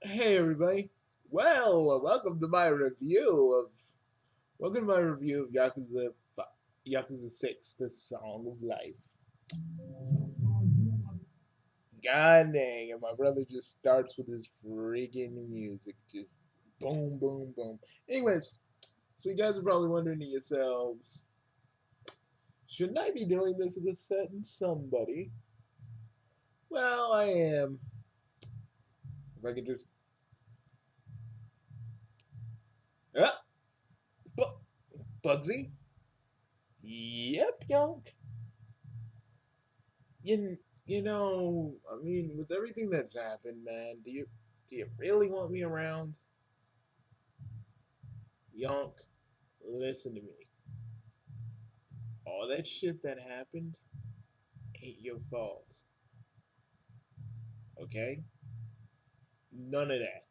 Hey everybody. Welcome to my review of Yakuza 6, The Song of Life. God dang, and my brother just starts with his freaking music. Just boom, boom, boom. Anyways, so you guys are probably wondering to yourselves, shouldn't I be doing this with a certain somebody? Well, I am. If I could just. Ah, Bu- Bugsy? Yep, Yonk. You I mean, with everything that's happened, man, do you really want me around? Yonk, listen to me. All that shit that happened ain't your fault, okay? None of that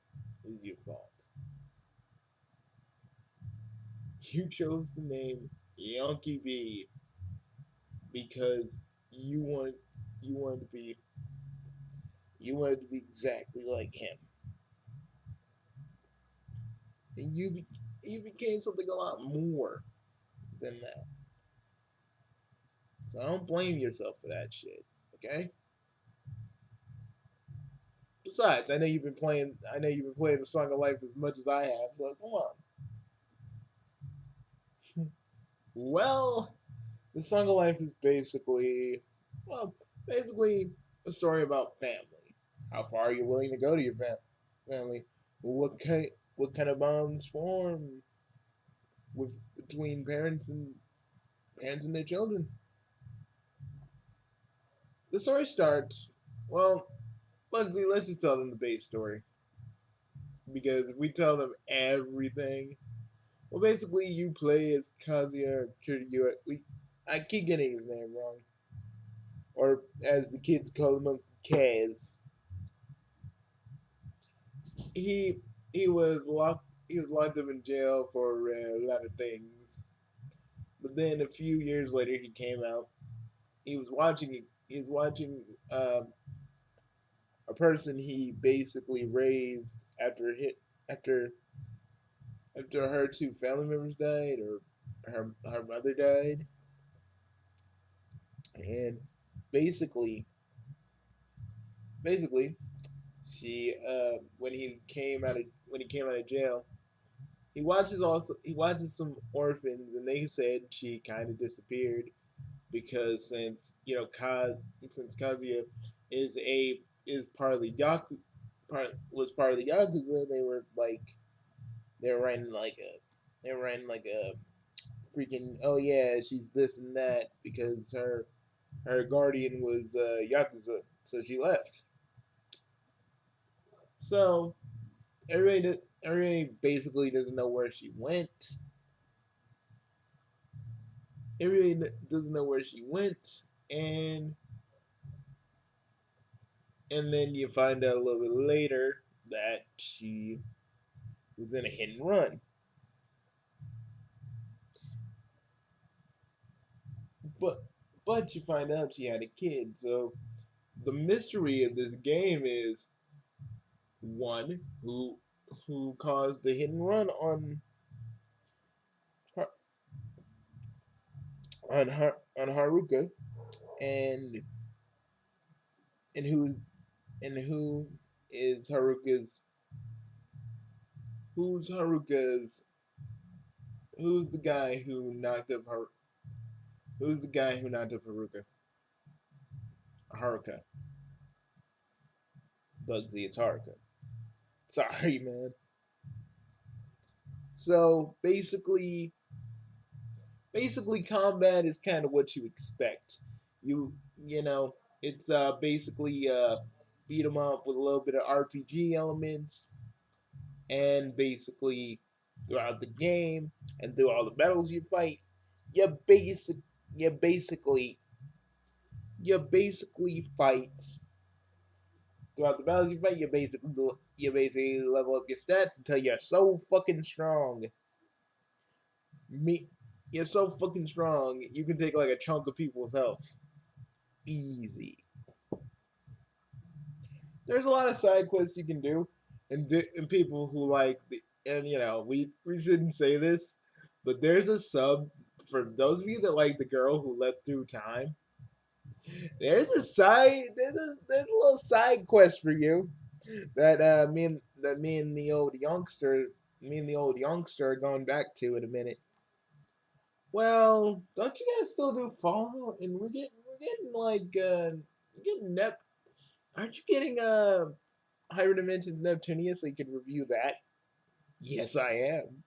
is your fault. You chose the name Yonky B because you want you wanted to be you wanted to be exactly like him, and you became something a lot more than that. So I don't blame yourself for that shit, okay? Besides, I know you've been playing. I know you've been playing the Song of Life as much as I have. So come on. Well, the Song of Life is basically a story about family. How far you're willing to go to your family. What kind of bonds form with between parents and their children. The story starts. Well, let's just tell them the base story because if we tell them everything, well, basically, you play as Kazuya Kiryu. I keep getting his name wrong, or as the kids call him, Uncle Kaz. He he was locked. He was locked up in jail for a lot of things. But then a few years later, he came out. He was watching. He was watching a person he basically raised after after her two family members died, or her mother died, and basically basically she when he came out of jail, he watches some orphans, and they said she kind of disappeared because since Kazuya is a is part of the part of the Yakuza, they were writing like a they were writing like a freaking, oh yeah, she's this and that because her guardian was Yakuza, so she left. So everybody basically doesn't know where she went. Everybody doesn't know where she went, and and then you find out a little bit later that she was in a hit and run. But but you find out she had a kid. So the mystery of this game is one who caused the hit and run on Haruka, and and who's and is Haruka's who's Haruka's who's the guy who knocked up her who's the guy who knocked up Haruka. Bugsy, it's Haruka. Sorry, man. So basically combat is kind of what you expect. You know, it's basically beat 'em up with a little bit of RPG elements, and basically throughout the game and through all the battles you fight, you basic you basically you basically fight throughout the battles you fight. You basically level up your stats until you're so fucking strong. Me, you're so fucking strong. You can take like a chunk of people's health, easy. There's a lot of side quests you can do. and people who like the and we shouldn't say this, but there's a sub for those of you that like the girl who leapt through time. There's a little side quest for you that me and the old youngster are going back to in a minute. Well, don't you guys still do Fallout? And we're getting like getting Nep. Aren't you getting Higher Dimensions Neptunia so you can review that? Yes, I am.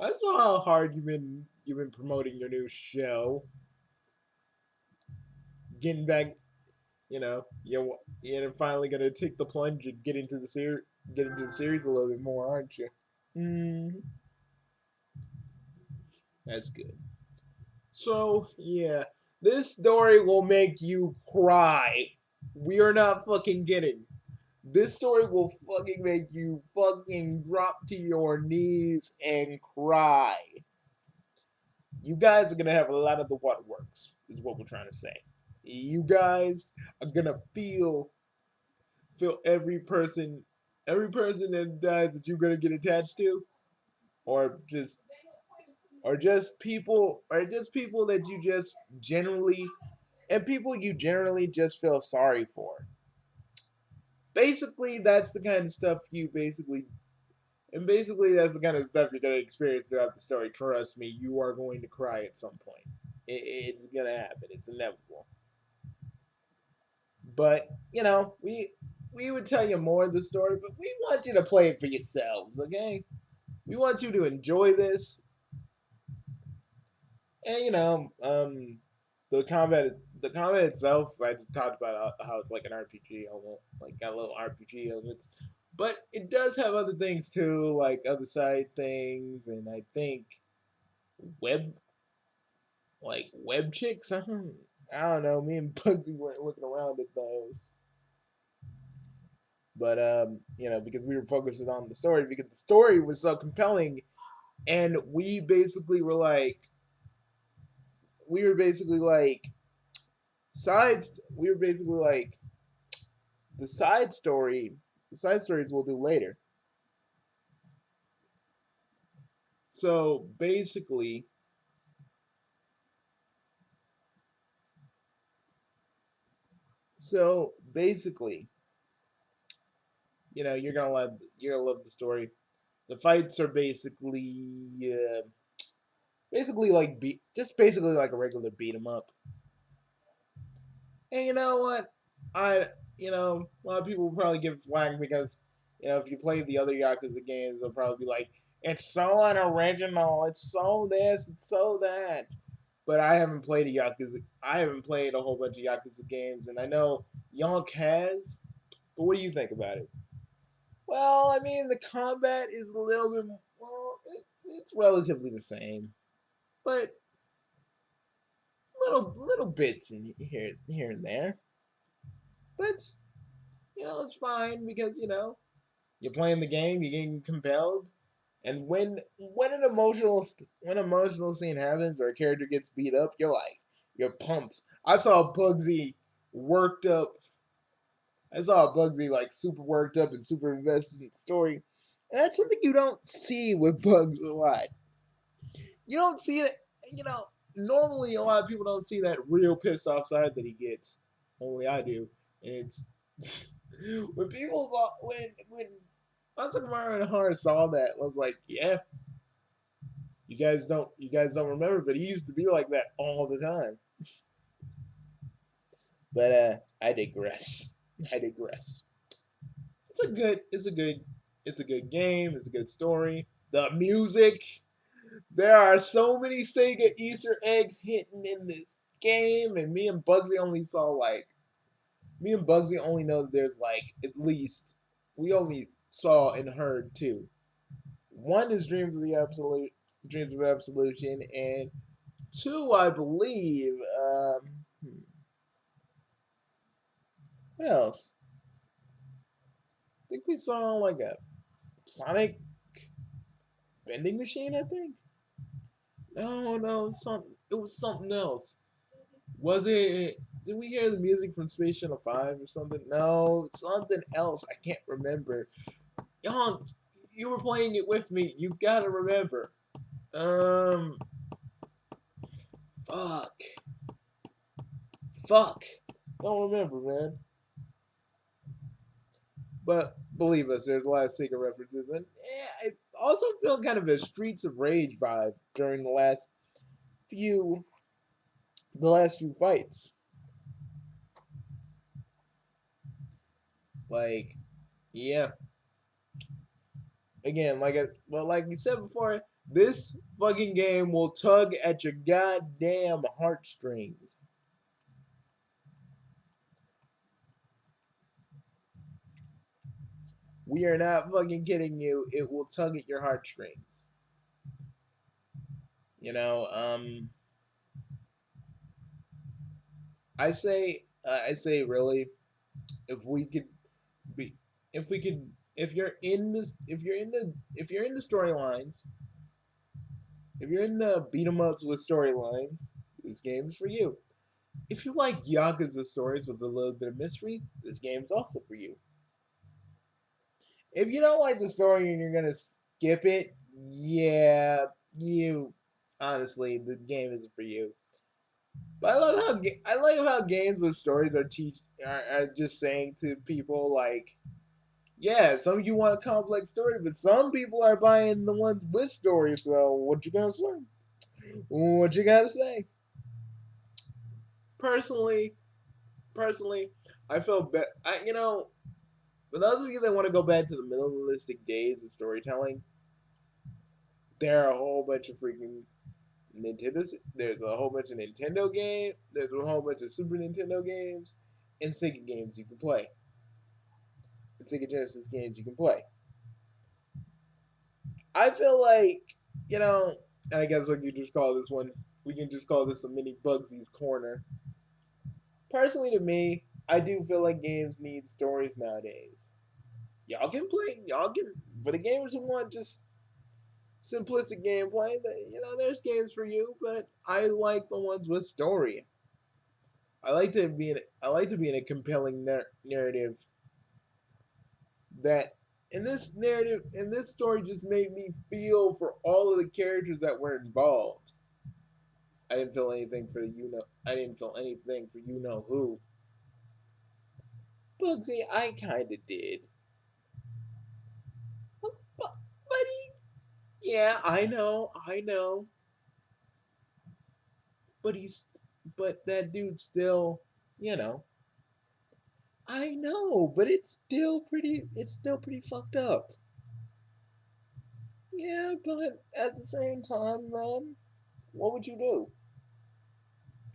I saw how hard you've been promoting your new show, getting back. You're finally gonna take the plunge and get into the series a little bit more, aren't you? Mm, that's good. So yeah, this story will make you cry. We are not fucking kidding. This story will fucking make you fucking drop to your knees and cry. You guys are gonna have a lot of the waterworks, is what we're trying to say. You guys are gonna feel every person that dies that you're gonna get attached to, or just people that you just generally and people you generally just feel sorry for. Basically, that's the kind of stuff that's the kind of stuff you're gonna experience throughout the story. Trust me, you are going to cry at some point. It's gonna happen. It's inevitable. But we would tell you more of the story, but we want you to play it for yourselves. Okay? We want you to enjoy this, and the combat itself. I just talked about how it's like an RPG, almost like got little RPG elements, but it does have other things too, like other side things, and I think web web chicks. I don't know. Me and Bugsy weren't looking around at those. But because we were focused on the story, because the story was so compelling, and we were basically like sides. We were basically like the side story. The side stories we'll do later. So basically, so basically, you're gonna love the story. The fights are basically like basically like a regular beat 'em up. And you know what? I a lot of people will probably give flack because if you play the other Yakuza games, they'll probably be like, "It's so unoriginal. It's so this. It's so that." But I haven't played a Yakuza. I haven't played a whole bunch of Yakuza games, and I know Yonk has. But what do you think about it? Well, I mean, the combat is a little bit. Well, it's relatively the same, but little bits in here and there. But it's fine because you're playing the game, you're getting compelled, and when emotional scene happens or a character gets beat up, you're pumped. Worked up. I saw Bugsy like super worked up and super invested in the story, and that's something you don't see with Bugs a lot. You don't see it. You know, Normally a lot of people don't see that real pissed off side that he gets. Only I do, and it's when people saw when Asakamaru and Hara saw that, I was like, yeah, you guys don't remember, but he used to be like that all the time. But I digress. I digress. It's a good game. It's a good story. The music. There are so many Sega Easter eggs hidden in this game, and me and Bugsy only know that there's like at least we only saw and heard two. One is Dreams of Absolution, and two, I believe. What else? I think we saw like a Sonic vending machine. I think. No, it was something else. Was it? Did we hear the music from Space Channel 5 or something? No, something else. I can't remember. Young, you were playing it with me. You gotta remember. Um, fuck. Fuck. Don't remember, man. But believe us, there's a lot of Sega references, and I also feel kind of a Streets of Rage vibe during few the last few fights. Like, yeah, again, like we said before, this fucking game will tug at your goddamn heartstrings. We are not fucking kidding you. It will tug at your heartstrings. You know, I say, really, if we could be, if we could, if you're in this, if you're in the storylines, if you're in the beat 'em ups with storylines, this game's for you. If you like Yakuza stories with a little bit of mystery, this game's also for you. If you don't like the story and you're gonna skip it, yeah, you honestly, the game isn't for you. But I like how games with stories are just saying to people like, yeah, some of you want a complex story, but some people are buying the ones with stories. So what you gonna say? What you gotta say? Personally, personally, I feel for those of you that want to go back to the minimalistic days of storytelling, there are a whole bunch of freaking Nintendo. There's a whole bunch of Nintendo games. There's a whole bunch of Super Nintendo games and Sega games you can play. And Sega Genesis games you can play. I feel like, you know, I guess we could just call this one. We can just call this a mini Bugsy's corner. Personally, to me, I do feel like games need stories nowadays. Y'all can play. Y'all can. For the gamers who want just simplistic gameplay, there's games for you. But I like the ones with story. I like to be in a compelling narrative that in this story just made me feel for all of the characters that were involved. I didn't feel anything for I didn't feel anything for you know who. Bugsy, I kinda did. But, yeah, I know. But but that dude's still, you know. I know, but it's still pretty fucked up. Yeah, but at the same time, man, what would you do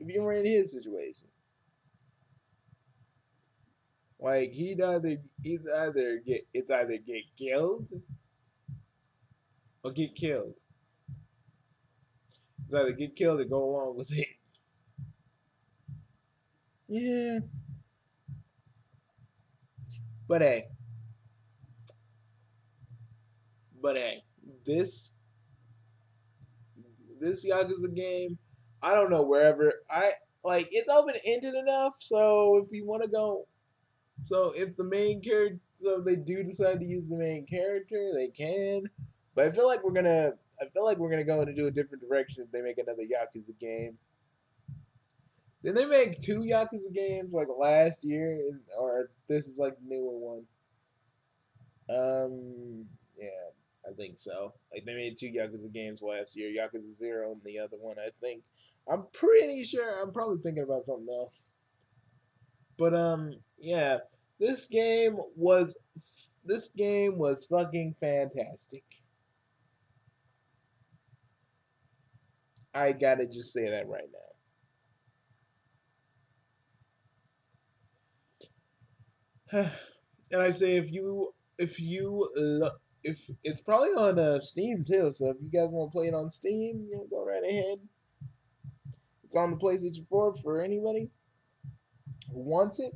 if you were in his situation? Like it's either get killed or get killed. It's either get killed or go along with it. Yeah, but hey, but hey, this this Yakuza game, I don't know wherever I like it's open ended enough. So if you want to go, so if the main character, so if they do decide to use the main character, they can. But I feel like we're gonna go into a different direction if they make another Yakuza game. Did they make two Yakuza games like last year, or this is like the newer one? Yeah, I think so. Like they made two Yakuza games last year, Yakuza Zero and the other one. I think. I'm pretty sure. I'm probably thinking about something else. But yeah, this game was fucking fantastic. I gotta just say that right now. And I say if it's probably on Steam too, so if you guys want to play it on Steam, go right ahead. It's on the PlayStation 4 for anybody who wants it,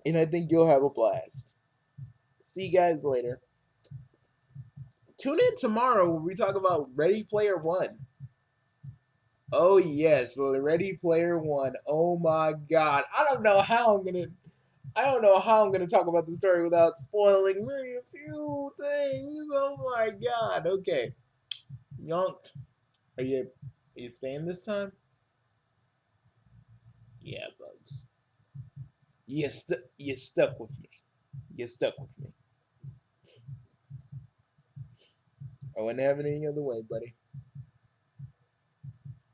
and I think you'll have a blast. See you guys later. Tune in tomorrow when we talk about Ready Player One. Oh yes, Ready Player One. Oh my God, I don't know how I'm gonna talk about the story without spoiling me a few things. Oh my God. Okay, Yonk, are you staying this time? Yeah, Bugs. You stuck with me. You stuck with me. I wouldn't have it any other way, buddy.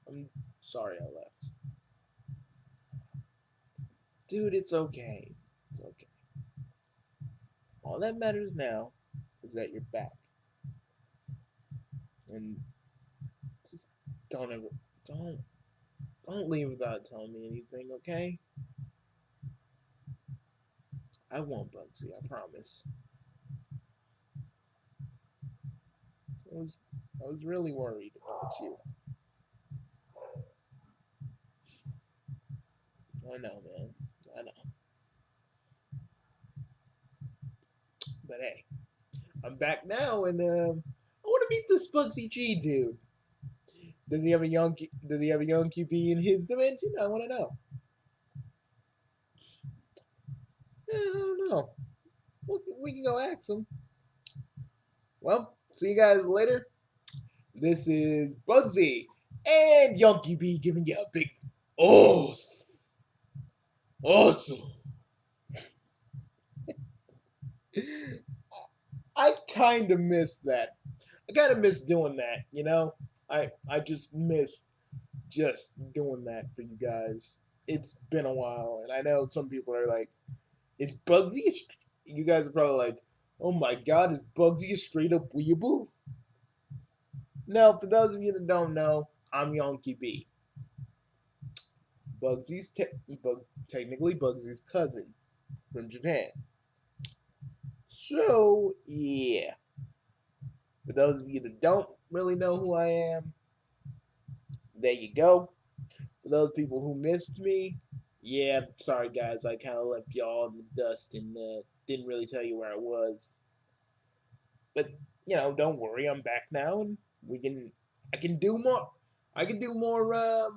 I'm sorry I left. Dude, it's okay. It's okay. All that matters now is that you're back. And just don't ever don't don't leave without telling me anything, okay? I won't, Bugsy, I promise. I was I was really worried about you. I know, man. I know. But hey, I'm back now and I wanna meet this Bugsy G dude. Does he have a young QP in his dimension? I wanna know. I don't know. We can go ask him. Well, see you guys later. This is Bugsy and Yonky B giving you a big oh awesome. I kind of miss that. I kind of miss doing that, you know? I just miss just doing that for you guys. It's been a while, and I know some people are like, it's Bugsy? You guys are probably like, oh my god, is Bugsy a straight up weeaboo? No, for those of you that don't know, I'm Yonky B. Bugsy's technically Bugsy's cousin from Japan. So yeah, for those of you that don't really know who I am, there you go. For those people who missed me, yeah, sorry guys, I kind of left y'all in the dust and didn't really tell you where I was. But don't worry, I'm back now, and we can. I can do more. I can do more. I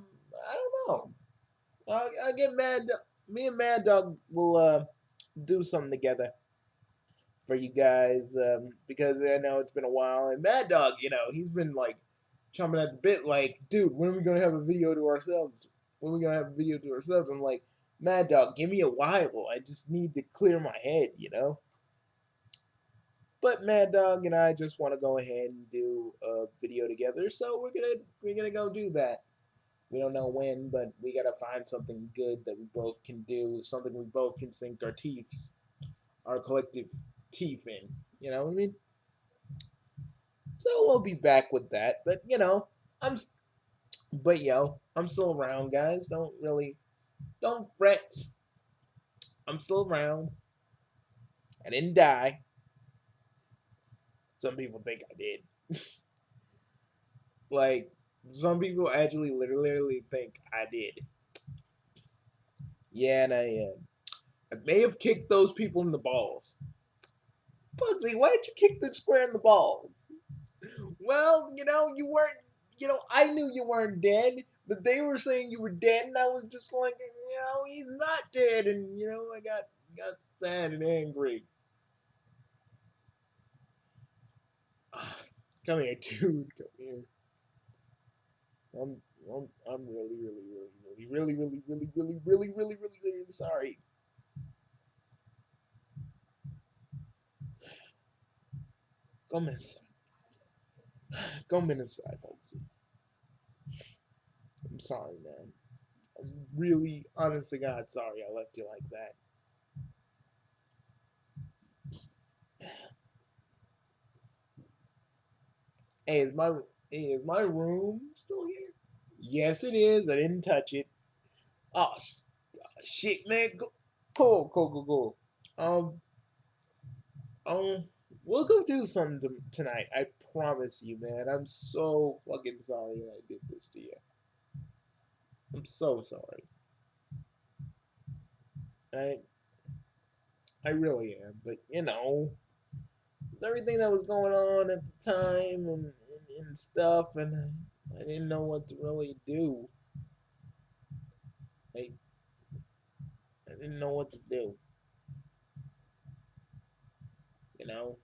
don't know. I get mad. Me and Mad Dog will do something together for you guys because I know it's been a while. And Mad Dog, he's been like chomping at the bit, like, dude, when are we gonna have a video to ourselves? When are we gonna have a video to ourselves? I'm like, Mad Dog, give me a while. I just need to clear my head. But Mad Dog and I just want to go ahead and do a video together, so we're gonna go do that. We don't know when, but we gotta find something good that we both can do, something we both can sink our collective teeth in. You know what I mean? So we'll be back with that. But I'm I'm still around, guys. Don't fret. I'm still around. I didn't die. Some people think I did. Like some people actually literally think I did. Yeah, and I may have kicked those people in the balls. Bugsy, why did you kick them square in the balls? Well, you weren't. I knew you weren't dead, but they were saying you were dead, and I was just like, he's not dead, and I got sad and angry. Come here, dude. Come here. I'm, I'm really sorry. Come inside. Come inside, Bugsy. I'm sorry, man. I'm really, honest to God, sorry I left you like that. Hey, is my room still here? Yes, it is. I didn't touch it. Oh shit, man. Cool. Um, um, we'll go do something tonight. I promise you, man. I'm so fucking sorry I did this to you. I'm so sorry. I I really am. But everything that was going on at the time and stuff, and I didn't know what to really do. Like, I didn't know what to do. You know,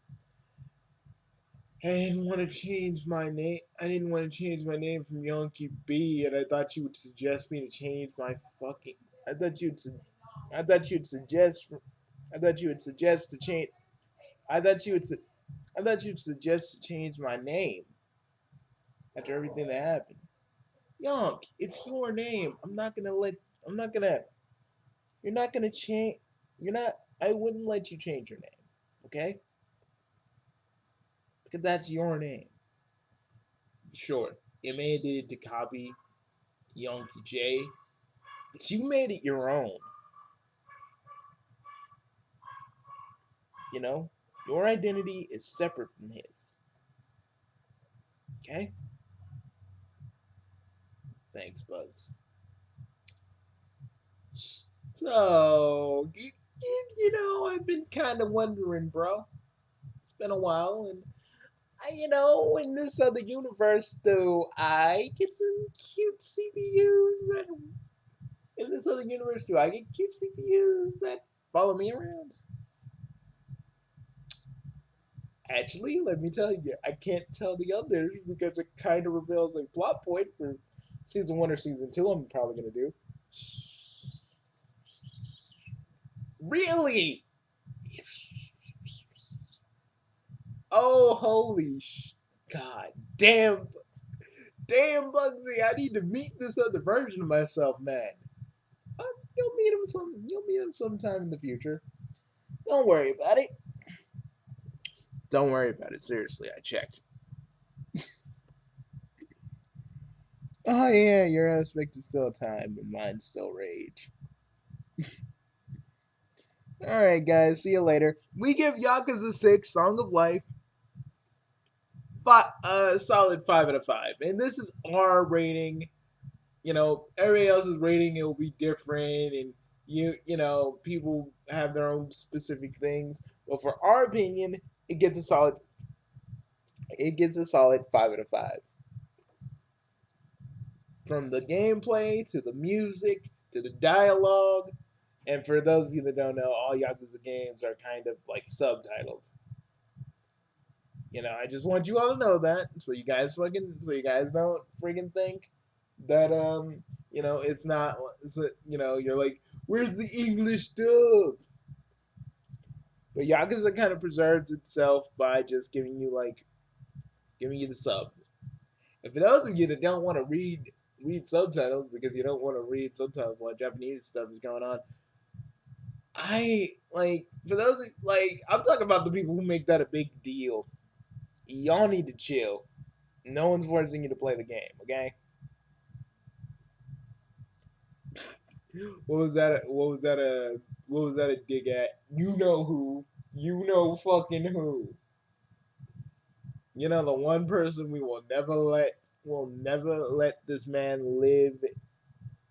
I didn't want to change my name. I didn't want to change my name from Yonky B, and I thought you would suggest me to change my fucking. I thought you'd. I thought you'd suggest. I thought you would suggest to change. I thought you would. I thought you'd suggest to change my name after everything that happened. Yonk, it's your name. I'm not gonna let. I'm not gonna. You're not gonna change. You're not. I wouldn't let you change your name. Okay? Because that's your name. Sure, you may have did it to copy Yonky J, but you made it your own. You know, your identity is separate from his. Okay? Thanks, Bugs. So, I've been kind of wondering, bro. It's been a while, and in this other universe, do I get some cute CPUs that in this other universe, do I get cute CPUs that follow me around? Actually, let me tell you, I can't tell the others because it kind of reveals a plot point for season 1 or season 2. I'm probably gonna do. Really? Oh, God damn, Bugsy! I need to meet this other version of myself, man. You'll meet him sometime in the future. Don't worry about it. Don't worry about it. Seriously, I checked. Oh yeah, your aspect is still time, and mine's still rage. All right, guys. See you later. We give Yakuza 6 Song of Life solid 5 out of 5, and this is our rating. Everybody else's rating it will be different, and people have their own specific things. But for our opinion, it gets a solid. It gets a solid 5 out of 5. From the gameplay to the music to the dialogue. And for those of you that don't know, all Yakuza games are kind of like subtitled. I just want you all to know that, so you guys don't freaking think that it's not. You're like, where's the English dub? But Yakuza kind of preserves itself by just giving you the subs. And for those of you that don't want to read subtitles because you don't want to read subtitles while Japanese stuff is going on, I like for those like I'm talking about the people who make that a big deal. Y'all need to chill. No one's forcing you to play the game, okay? What was that? What was that? What was that a dig at? You know who? You know fucking who? The one person we will never let this man live.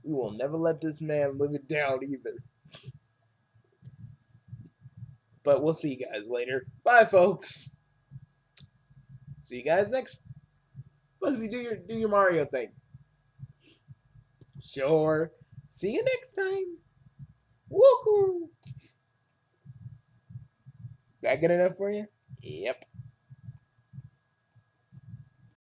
We will never let this man live it down either. But we'll see you guys later. Bye, folks. See you guys next. Bugsy, do your Mario thing. Sure. See you next time. Woohoo! That good enough for you? Yep.